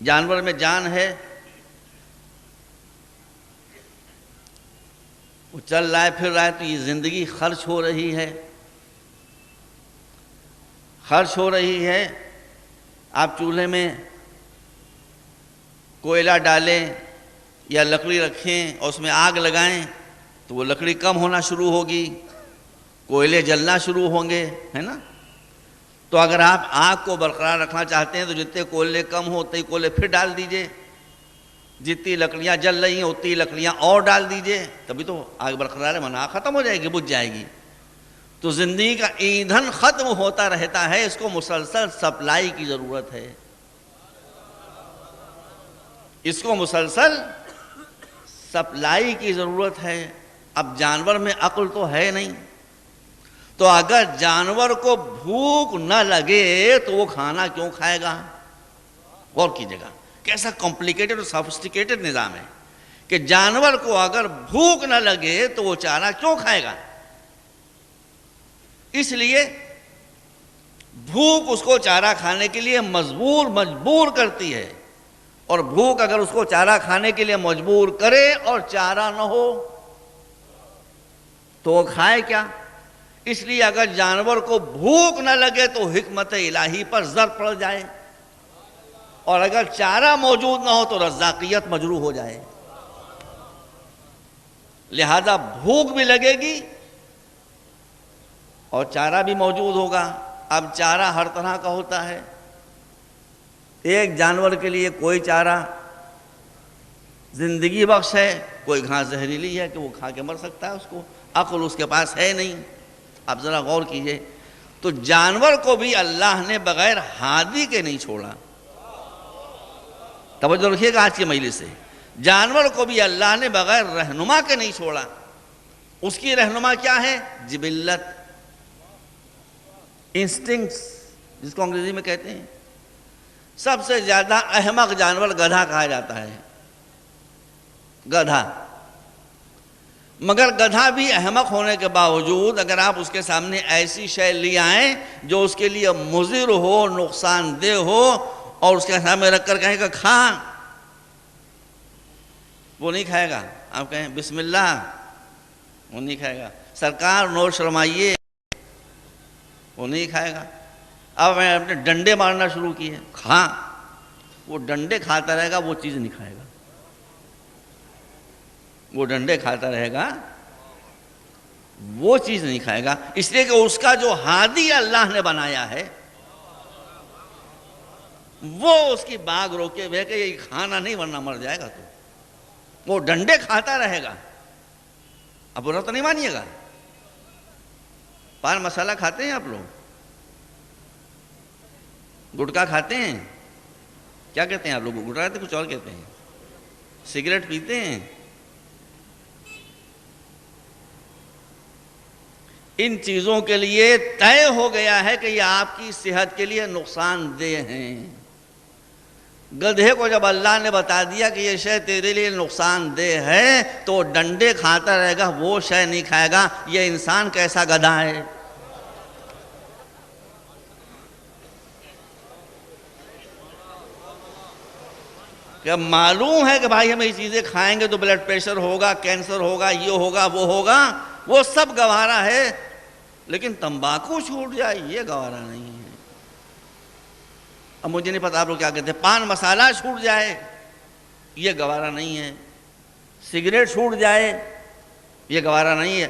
جانور میں جان ہے، وہ چل رہا ہے پھر رہا ہے، تو یہ زندگی خرچ ہو رہی ہے، خرچ ہو رہی ہے۔ آپ چولہے میں کوئلہ ڈالیں یا لکڑی رکھیں اور اس میں آگ لگائیں تو وہ لکڑی کم ہونا شروع ہوگی، کوئلے جلنا شروع ہوں گے، ہے نا؟ تو اگر آپ آگ کو برقرار رکھنا چاہتے ہیں تو جتنے کوئلے کم ہو اتنے کوئلے پھر ڈال دیجئے، جتنی لکڑیاں جل رہی ہیں اتنی لکڑیاں اور ڈال دیجئے، تبھی تو آگ برقرار ہے، ورنہ آگ ختم ہو جائے گی، بجھ جائے گی۔ تو زندگی کا ایندھن ختم ہوتا رہتا ہے، اس کو مسلسل سپلائی کی ضرورت ہے، اس کو مسلسل سپلائی کی ضرورت ہے۔ اب جانور میں عقل تو ہے نہیں، تو اگر جانور کو بھوک نہ لگے تو وہ کھانا کیوں کھائے گا؟ غور کیجیے گا کیسا کمپلیکیٹڈ اور سافسٹیکیٹڈ نظام ہے کہ جانور کو اگر بھوک نہ لگے تو وہ چارہ کیوں کھائے گا؟ اس لیے بھوک اس کو چارہ کھانے کے لیے مجبور کرتی ہے، اور بھوک اگر اس کو چارہ کھانے کے لیے مجبور کرے اور چارہ نہ ہو تو وہ کھائے کیا؟ اس لیے اگر جانور کو بھوک نہ لگے تو حکمت الہی پر زر پڑ جائے، اور اگر چارہ موجود نہ ہو تو رزاقیت مجروح ہو جائے۔ لہذا بھوک بھی لگے گی اور چارہ بھی موجود ہوگا۔ اب چارہ ہر طرح کا ہوتا ہے، ایک جانور کے لیے کوئی چارہ زندگی بخش ہے، کوئی گھاس زہریلی ہے کہ وہ کھا کے مر سکتا ہے، اس کو عقل اس کے پاس ہے نہیں۔ آپ ذرا غور کیجئے، تو جانور کو بھی اللہ نے بغیر ہادی کے نہیں چھوڑا۔ توجہ رکھیے گا آج کی مجلس سے، جانور کو بھی اللہ نے بغیر رہنما کے نہیں چھوڑا۔ اس کی رہنما کیا ہے؟ جبلت، انسٹنکٹس جس کو انگریزی میں کہتے ہیں۔ سب سے زیادہ احمق جانور گدھا کہا جاتا ہے، گدھا۔ مگر گدھا بھی احمق ہونے کے باوجود اگر آپ اس کے سامنے ایسی شے لے آئیں جو اس کے لیے مضر ہو، نقصان دہ ہو، اور اس کے سامنے رکھ کر کہیں کہ کھا، وہ نہیں کھائے گا۔ آپ کہیں بسم اللہ، وہ نہیں کھائے گا۔ سرکار نوش فرمائیے، وہ نہیں کھائے گا۔ اب میں اپنے ڈنڈے مارنا شروع کیے، کھا، وہ ڈنڈے کھاتا رہے گا، وہ چیز نہیں کھائے گا، وہ ڈنڈے کھاتا رہے گا، وہ چیز نہیں کھائے گا، اس لیے کہ اس کا جو ہادی اللہ نے بنایا ہے وہ اس کی باغ روکے ہوئے کہ یہ کھانا نہیں ورنہ مر جائے گا، تو وہ ڈنڈے کھاتا رہے گا۔ اب برا تو نہیں مانیے گا، پان مسالہ کھاتے ہیں آپ لوگ؟ گٹکا کھاتے ہیں؟ کیا کہتے ہیں آپ لوگ؟ گٹکا کہتے ہیں، کچھ اور کہتے ہیں؟ سگریٹ پیتے ہیں؟ ان چیزوں کے لیے طے ہو گیا ہے کہ یہ آپ کی صحت کے لیے نقصان دہ ہیں۔ گدھے کو جب اللہ نے بتا دیا کہ یہ شے تیرے لیے نقصان دہ ہے تو ڈنڈے کھاتا رہے گا، وہ شے نہیں کھائے گا۔ یہ انسان کیسا گدھا ہے؟ کہ معلوم ہے کہ بھائی ہم یہ چیزیں کھائیں گے تو بلڈ پریشر ہوگا، کینسر ہوگا، یہ ہوگا، وہ ہوگا، وہ سب گوارا ہے، لیکن تمباکو چھوٹ جائے یہ گوارا نہیں ہے۔ اب مجھے نہیں پتا آپ لوگ کیا کہتے ہیں، پان مسالہ چھوٹ جائے یہ گوارا نہیں ہے، سگریٹ چھوٹ جائے یہ گوارا نہیں ہے۔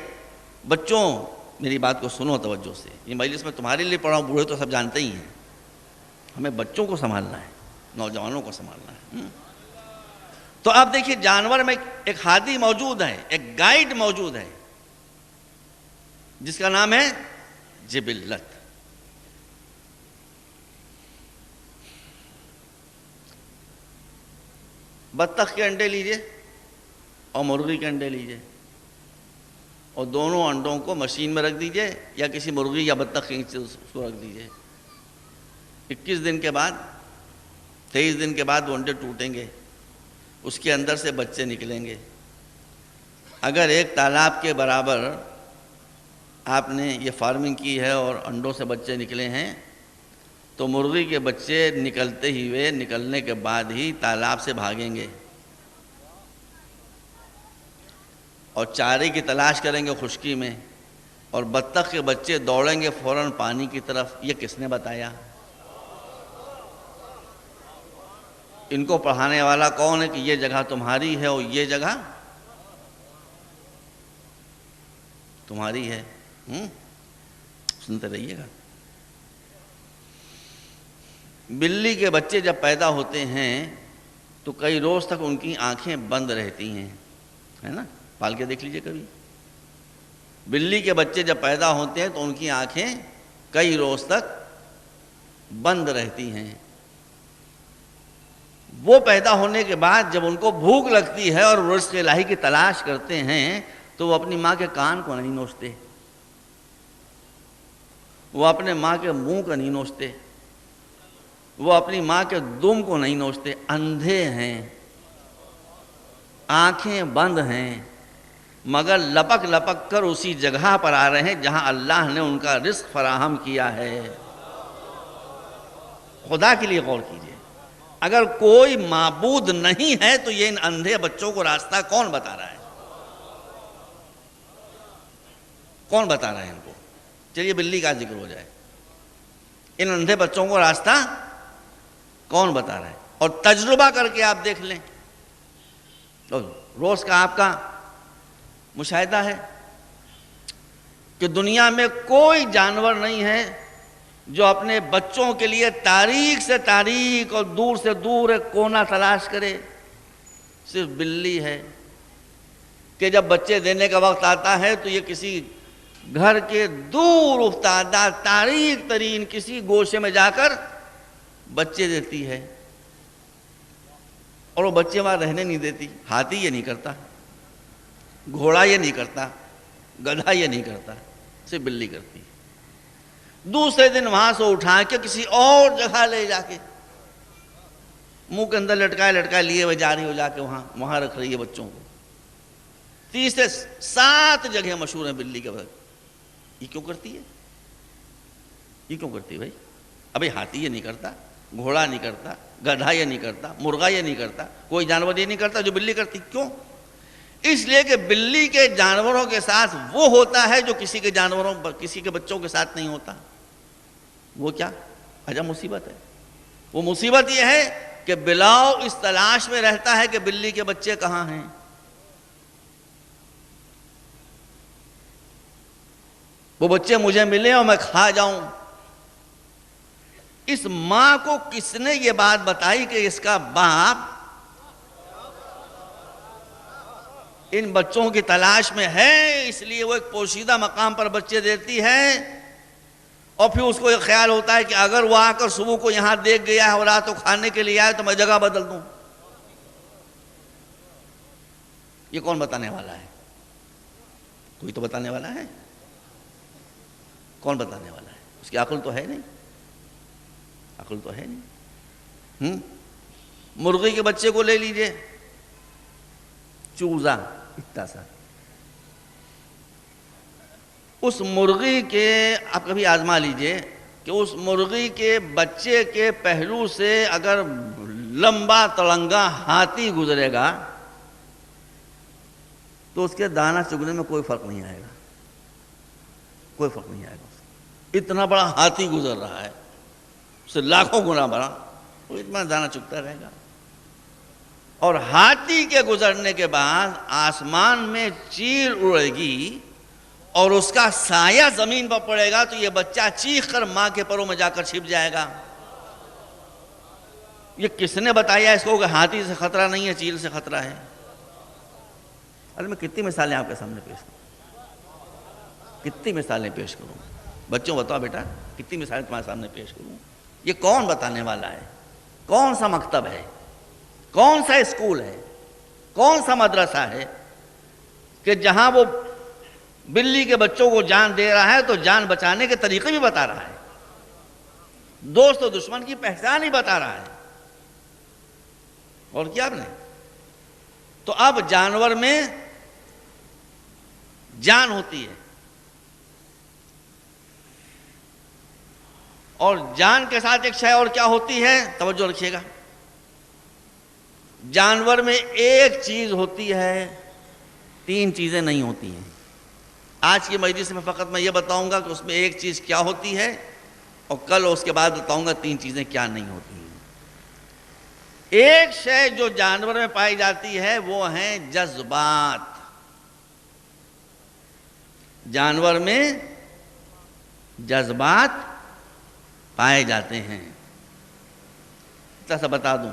بچوں میری بات کو سنو توجہ سے، یہ مجلس میں تمہارے لیے پڑھا ہوں، بوڑھے تو سب جانتے ہی ہیں، ہمیں بچوں کو سنبھالنا ہے، نوجوانوں کو سنبھالنا ہے۔ تو آپ دیکھیے جانور میں ایک ہادی موجود ہے، ایک گائیڈ موجود ہے جس کا نام ہے جبلت۔ بطخ کے انڈے لیجئے اور مرغی کے انڈے لیجئے، اور دونوں انڈوں کو مشین میں رکھ دیجئے یا کسی مرغی یا بطخ کے نیچے اس کو رکھ دیجئے۔ 21 دن کے بعد، 23 دن کے بعد وہ انڈے ٹوٹیں گے، اس کے اندر سے بچے نکلیں گے۔ اگر ایک تالاب کے برابر آپ نے یہ فارمنگ کی ہے اور انڈوں سے بچے نکلے ہیں تو مرغی کے بچے نکلنے کے بعد ہی تالاب سے بھاگیں گے اور چارے کی تلاش کریں گے خشکی میں، اور بطخ کے بچے دوڑیں گے فوراً پانی کی طرف۔ یہ کس نے بتایا؟ ان کو پڑھانے والا کون ہے کہ یہ جگہ تمہاری ہے اور یہ جگہ تمہاری ہے؟ سنتے رہیے گا۔ بلی کے بچے جب پیدا ہوتے ہیں تو کئی روز تک ان کی آنکھیں بند رہتی ہیں، ہے نا؟ پال کے دیکھ لیجئے کبھی۔ بلی کے بچے جب پیدا ہوتے ہیں تو ان کی آنکھیں کئی روز تک بند رہتی ہیں۔ وہ پیدا ہونے کے بعد جب ان کو بھوک لگتی ہے اور رزق الہی کی تلاش کرتے ہیں تو وہ اپنی ماں کے کان کو نہیں نوچتے، وہ اپنے ماں کے منہ کو نہیں نوچتے، وہ اپنی ماں کے دم کو نہیں نوچتے۔ اندھے ہیں، آنکھیں بند ہیں، مگر لپک لپک کر اسی جگہ پر آ رہے ہیں جہاں اللہ نے ان کا رزق فراہم کیا ہے۔ خدا کے لیے غور کیجئے، اگر کوئی معبود نہیں ہے تو یہ ان اندھے بچوں کو راستہ کون بتا رہا ہے؟ کون بتا رہا ہے ان کو؟ چلیے بلی کا ذکر ہو جائے، ان اندھے بچوں کو راستہ کون بتا رہا ہے؟ اور تجربہ کر کے آپ دیکھ لیں، روز کا آپ کا مشاہدہ ہے کہ دنیا میں کوئی جانور نہیں ہے جو اپنے بچوں کے لیے تاریک سے تاریک اور دور سے دور ایک کونا تلاش کرے۔ صرف بلی ہے کہ جب بچے دینے کا وقت آتا ہے تو یہ کسی گھر کے دور افتادہ تاریک ترین کسی گوشے میں جا کر بچے دیتی ہے، اور وہ بچے وہاں رہنے نہیں دیتی۔ ہاتھی یہ نہیں کرتا، گھوڑا یہ نہیں کرتا، گدھا یہ نہیں کرتا، صرف بلی کرتی ہے۔ دوسرے دن وہاں سے اٹھا کے کسی اور جگہ لے جا کے منہ کے اندر لٹکائے لیے ہوئے جا رہی ہو، جا کے وہاں رکھ رہی ہے بچوں کو۔ تیسرے 7 جگہ مشہور ہیں بلی کے بعد۔ یہ کیوں کرتی ہے؟ یہ کیوں کرتی ہے بھائی؟ ابھی ہاتھی یہ نہیں کرتا، گھوڑا نہیں کرتا، گدھا یہ نہیں کرتا، مرغا یہ نہیں کرتا، کوئی جانور یہ نہیں کرتا جو بلی کرتی۔ کیوں؟ اس لیے کہ بلی کے جانوروں کے ساتھ وہ ہوتا ہے جو کسی کے بچوں کے ساتھ نہیں ہوتا۔ وہ کیا عجب مصیبت ہے؟ وہ مصیبت یہ ہے کہ بلاؤ اس تلاش میں رہتا ہے کہ بلی کے بچے کہاں ہیں۔ وہ بچے مجھے ملے اور میں کھا جاؤں۔ اس ماں کو کس نے یہ بات بتائی کہ اس کا باپ ان بچوں کی تلاش میں ہے، اس لیے وہ ایک پوشیدہ مقام پر بچے دیتی ہے، اور پھر اس کو یہ خیال ہوتا ہے کہ اگر وہ آ کر صبح کو یہاں دیکھ گیا ہے اور رات کو کھانے کے لیے آئے تو میں جگہ بدل دوں۔ یہ کون بتانے والا ہے؟ کوئی تو بتانے والا ہے۔ کون بتانے والا ہے؟ اس کی عقل تو ہے نہیں، عقل تو ہے نہیں۔ مرغی کے بچے کو لے لیجئے، چوزا اتنا سا، اس مرغی کے آپ کبھی آزما لیجئے کہ اس مرغی کے بچے کے پہلو سے اگر لمبا تڑنگا ہاتھی گزرے گا تو اس کے دانہ چگنے میں کوئی فرق نہیں آئے گا، کوئی فرق نہیں آئے گا۔ اتنا بڑا ہاتھی گزر رہا ہے، اس سے لاکھوں گنا بڑا، وہ اتنا دانہ چگتا رہے گا۔ اور ہاتھی کے گزرنے کے بعد آسمان میں چیل اڑے گی اور اس کا سایہ زمین پر پڑے گا تو یہ بچہ چیخ کر ماں کے پروں میں جا کر چھپ جائے گا۔ یہ کس نے بتایا اس کو کہ ہاتھی سے خطرہ نہیں ہے، چیل سے خطرہ ہے؟ ارے میں کتنی مثالیں آپ کے سامنے پیش کروں، کتنی مثالیں پیش کروں؟ بچوں بتاؤ بیٹا، کتنی مثالیں تمہارے سامنے پیش کروں؟ یہ کون بتانے والا ہے؟ کون سا مکتب ہے؟ کون سا اسکول ہے؟ کون سا مدرسہ ہے کہ جہاں وہ بلی کے بچوں کو جان دے رہا ہے تو جان بچانے کے طریقے بھی بتا رہا ہے، دوست و دشمن کی پہچان ہی بتا رہا ہے؟ اور کیا آپ نے؟ تو اب جانور میں جان ہوتی ہے اور جان کے ساتھ ایک شے اور کیا ہوتی ہے، توجہ رکھیے گا، جانور میں ایک چیز ہوتی ہے، تین چیزیں نہیں ہوتی ہیں۔ آج کی مجلس میں فقط میں یہ بتاؤں گا کہ اس میں ایک چیز کیا ہوتی ہے، اور کل اس کے بعد بتاؤں گا تین چیزیں کیا نہیں ہوتی ہیں۔ ایک شے جو جانور میں پائی جاتی ہے وہ ہیں جذبات۔ جانور میں جذبات پائے جاتے ہیں۔ سا بتا دوں،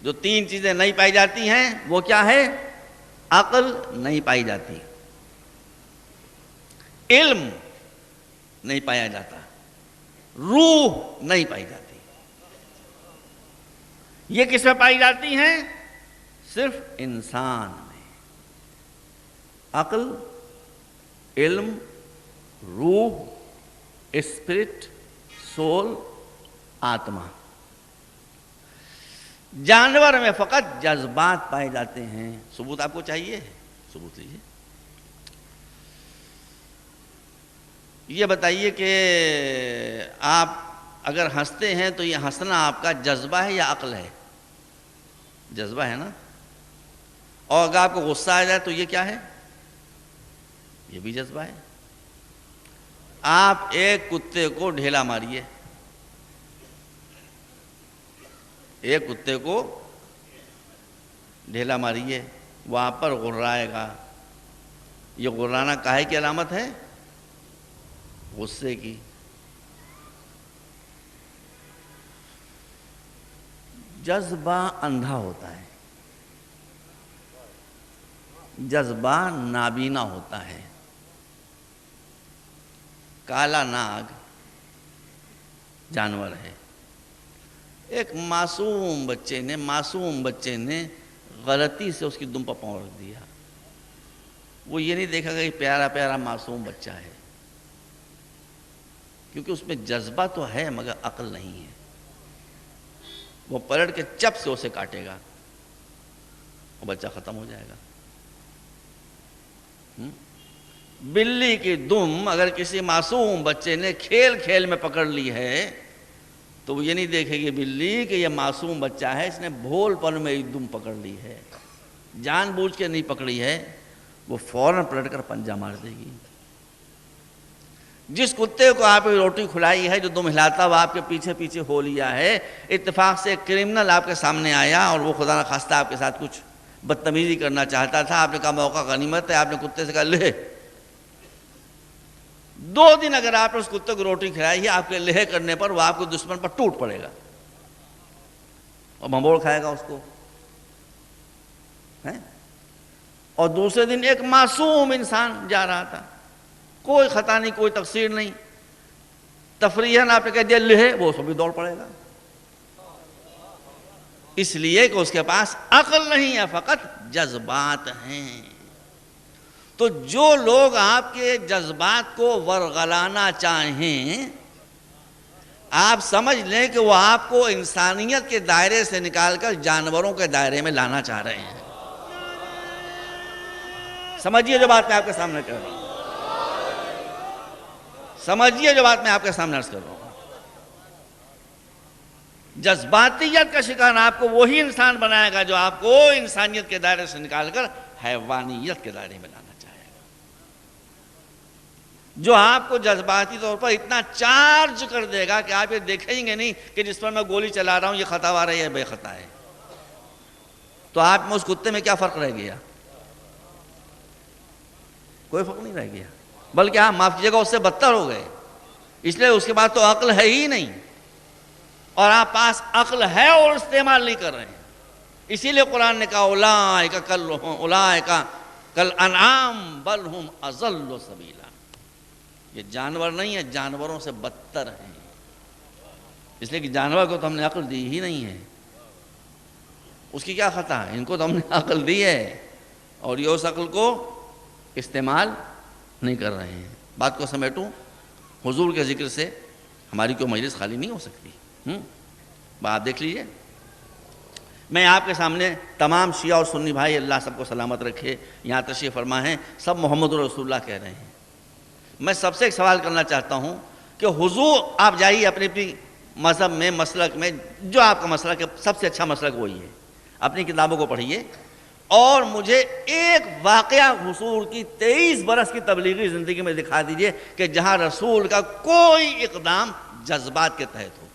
جو تین چیزیں نہیں پائی جاتی ہیں وہ کیا ہے؟ عقل نہیں پائی جاتی، علم نہیں پایا جاتا، روح نہیں پائی جاتی۔ یہ کس میں پائی جاتی ہیں؟ صرف انسان میں۔ عقل، علم، روح، اسپرٹ، سول، آتما۔ جانور میں فقط جذبات پائے جاتے ہیں۔ ثبوت آپ کو چاہیے؟ ثبوت لیجیے۔ یہ بتائیے کہ آپ اگر ہنستے ہیں تو یہ ہنسنا آپ کا جذبہ ہے یا عقل ہے؟ جذبہ ہے نا۔ اور اگر آپ کو غصہ آ جائے تو یہ کیا ہے؟ یہ بھی جذبہ ہے۔ آپ ایک کتے کو ڈھیلا ماریے، ایک کتے کو ڈھیلا ماریے، وہ آپ پر غرائے گا۔ یہ غرانا کاہے کی علامت ہے؟ غصے کی۔ جذبہ اندھا ہوتا ہے، جذبہ نابینا ہوتا ہے۔ کالا ناگ جانور ہے۔ ایک معصوم بچے نے غلطی سے اس کی دم پر پاؤں رکھ دیا۔ وہ یہ نہیں دیکھا کہ پیارا پیارا معصوم بچہ ہے، کیونکہ اس میں جذبہ تو ہے مگر عقل نہیں ہے۔ وہ پلٹ کے چپ سے اسے کاٹے گا اور بچہ ختم ہو جائے گا۔ بلی کی دم اگر کسی معصوم بچے نے کھیل کھیل میں پکڑ لی ہے تو وہ یہ نہیں دیکھے گی بلی کہ یہ معصوم بچہ ہے، اس نے بھول پن میں ایک دم پکڑ لی ہے، جان بوجھ کے نہیں پکڑی ہے، وہ فوراً پلٹ کر پنجہ مار دے گی۔ جس کتے کو آپ روٹی کھلائی ہے، جو دم ہلاتا ہوا آپ کے پیچھے پیچھے ہو لیا ہے، اتفاق سے ایک کرمنل آپ کے سامنے آیا اور وہ خدا نخواستہ آپ کے ساتھ کچھ بدتمیزی کرنا چاہتا تھا، آپ نے کہا موقع غنیمت ہے، آپ نے کتے سے کہا لے۔ 2 دن اگر آپ نے اس کتے کو روٹی کھلائی ہے، آپ کے لہے کرنے پر وہ آپ کے دشمن پر ٹوٹ پڑے گا اور بھنبوڑ کھائے گا اس کو۔ اور دوسرے دن ایک معصوم انسان جا رہا تھا، کوئی خطا نہیں، کوئی تقصیر نہیں، تفریحاً آپ نے کہہ دیا لہے، وہ اس کو بھی دوڑ پڑے گا، اس لیے کہ اس کے پاس عقل نہیں ہے، فقط جذبات ہیں۔ تو جو لوگ آپ کے جذبات کو ورغلانا چاہیں، آپ سمجھ لیں کہ وہ آپ کو انسانیت کے دائرے سے نکال کر جانوروں کے دائرے میں لانا چاہ رہے ہیں۔ سمجھیے جو بات میں آپ کے سامنے کر رہا ہوں، سمجھیے جو بات میں آپ کے سامنے عرض کر رہا ہوں۔ جذباتیت کا شکار آپ کو وہی انسان بنائے گا جو آپ کو انسانیت کے دائرے سے نکال کر حیوانیت کے دائرے میں لانا چاہے گا، جو آپ کو جذباتی طور پر اتنا چارج کر دے گا کہ آپ یہ دیکھیں گے نہیں کہ جس پر میں گولی چلا رہا ہوں یہ خطا آ رہی ہے بے خطا ہے۔ تو آپ میں اس کتے میں کیا فرق رہ گیا؟ کوئی فرق نہیں رہ گیا، بلکہ آپ معاف کیجیے گا اس سے بدتر ہو گئے، اس لیے اس کے بعد تو عقل ہے ہی نہیں، اور آپ پاس عقل ہے اور استعمال نہیں کر رہے ہیں۔ اسی لیے قرآن نے کہا اولئک کالانعام بل ہم اضل سبیلا، یہ جانور نہیں ہے، جانوروں سے بدتر ہیں، اس لیے کہ جانور کو تو ہم نے عقل دی ہی نہیں ہے، اس کی کیا خطا ہے؟ ان کو تو ہم نے عقل دی ہے اور یہ اس عقل کو استعمال نہیں کر رہے ہیں۔ بات کو سمیٹوں، حضور کے ذکر سے ہماری کوئی مجلس خالی نہیں ہو سکتی۔ بات دیکھ لیجئے، میں آپ کے سامنے تمام شیعہ اور سنی بھائی، اللہ سب کو سلامت رکھے، یہاں تشریف فرما ہیں، سب محمد رسول اللہ کہہ رہے ہیں۔ میں سب سے ایک سوال کرنا چاہتا ہوں کہ حضور آپ جائیے اپنی اپنی مذہب میں مسلک میں جو آپ کا مسلک ہے سب سے اچھا مسلک وہی ہے، اپنی کتابوں کو پڑھیے اور مجھے ایک واقعہ حضور کی 23 برس کی تبلیغی زندگی میں دکھا دیجئے کہ جہاں رسول کا کوئی اقدام جذبات کے تحت ہو۔